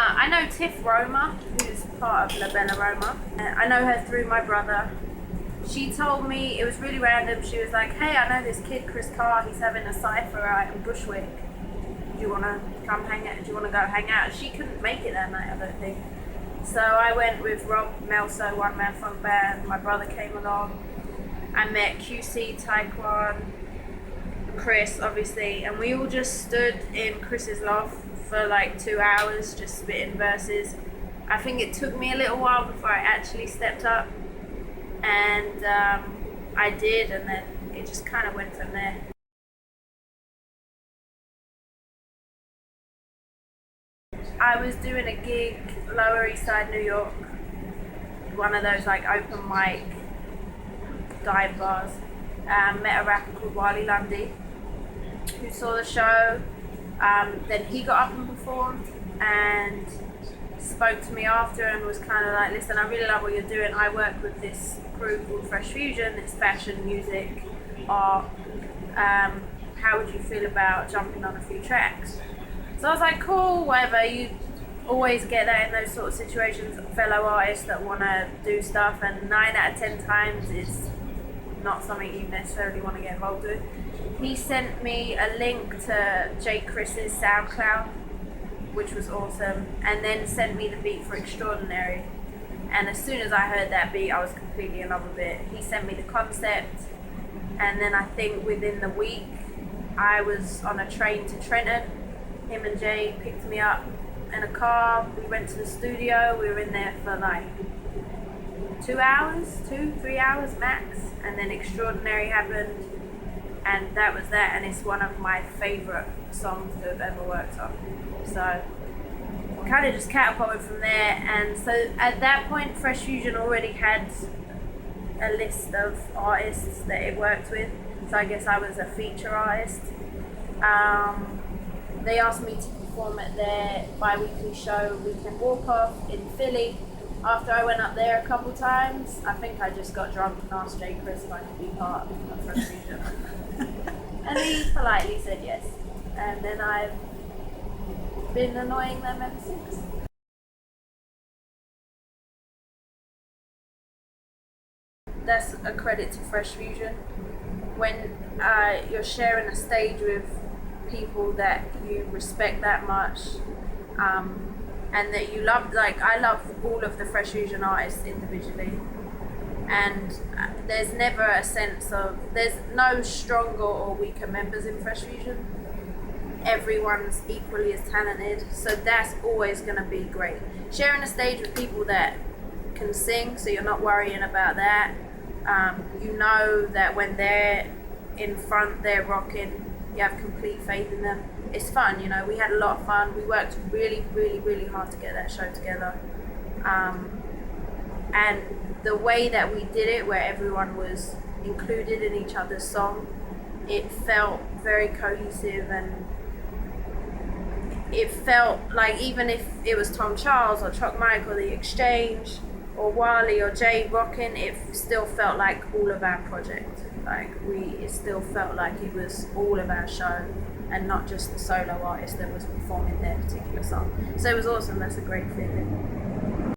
I know Tiff Roma, who's part of La Bella Roma. I know her through my brother. She told me, it was really random, she was like, hey, I know this kid, Chris Carr, he's having a cypher out in Bushwick. Do you want to come hang out? Do you want to go hang out? She couldn't make it that night, I don't think. So I went with Rob Melso, one man funk band. My brother came along. I met QC, Taekwon, Chris, obviously, and we all just stood in Chris's loft for like 2 hours, just spitting verses. I think it took me a little while before I actually stepped up, and I did, and then it just kind of went from there. I was doing a gig Lower East Side, New York, one of those like open mic dive bars. Met a rapper called Wally Lundy, who saw the show. Then he got up and performed and spoke to me after and was kind of like, listen, I really love what you're doing. I work with this group called Fresh Fuzion. It's fashion, music, art. How would you feel about jumping on a few tracks? So I was like, cool, whatever. You always get that in those sort of situations, fellow artists that want to do stuff, and 9 out of 10 times it's not something you necessarily want to get involved with. He sent me a link to Jay Chris's SoundCloud, which was awesome, and then sent me the beat for Extraordinary. And as soon as I heard that beat, I was completely in love with it. He sent me the concept, and then I think within the week, I was on a train to Trenton. Him and Jay picked me up in a car. We went to the studio. We were in there for like 2 hours, 2-3 hours max, and then Extraordinary happened, and that was that. And it's one of my favorite songs that I've ever worked on. So kind of just catapulted from there. And so at that point, Fresh Fuzion already had a list of artists that it worked with, so I guess I was a feature artist. They asked me to perform at their bi-weekly show, Weekend Walk Off, in Philly. After I went up there a couple times, I think I just got drunk and asked Jay Chris if I could be part of Fresh Fuzion. And he politely said yes. And then I've been annoying them ever since. That's a credit to Fresh Fuzion. When you're sharing a stage with people that you respect that much, and that you love, like I love all of the Fresh Fuzion artists individually, and there's never a sense of, there's no stronger or weaker members in Fresh Fuzion. Everyone's equally as talented, so that's always going to be great. Sharing a stage with people that can sing, so you're not worrying about that. You know that when they're in front, they're rocking. You have complete faith in them. It's fun, you know. We had a lot of fun. We worked really, really, really hard to get that show together. And the way that we did it, where everyone was included in each other's song, it felt very cohesive, and it felt like even if it was Tom Charles or Chuck Mike or The Exchange or Wally or Jay rocking, it still felt like all of our project. Like it still felt like it was all of our show and not just the solo artist that was performing their particular song. So it was awesome. That's a great feeling.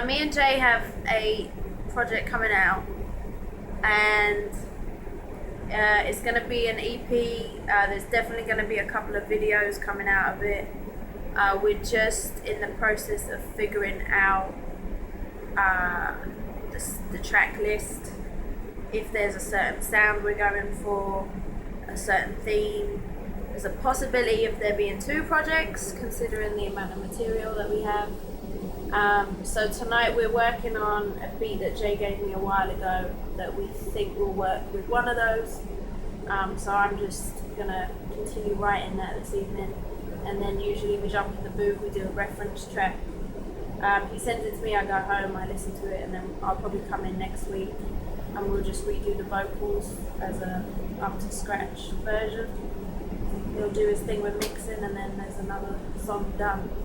Me and Jay have a project coming out, and it's going to be an EP. There's definitely going to be a couple of videos coming out of it. We're just in the process of figuring out the track list, if there's a certain sound we're going for, a certain theme. There's a possibility of there being 2 projects, considering the amount of material that we have. So tonight we're working on a beat that Jay gave me a while ago that we think will work with one of those. So I'm just gonna continue writing that this evening, and then usually we jump in the booth, we do a reference track. He sends it to me, I go home, I listen to it, and then I'll probably come in next week and we'll just redo the vocals as a up to scratch version. He'll do his thing with mixing, and then there's another song done.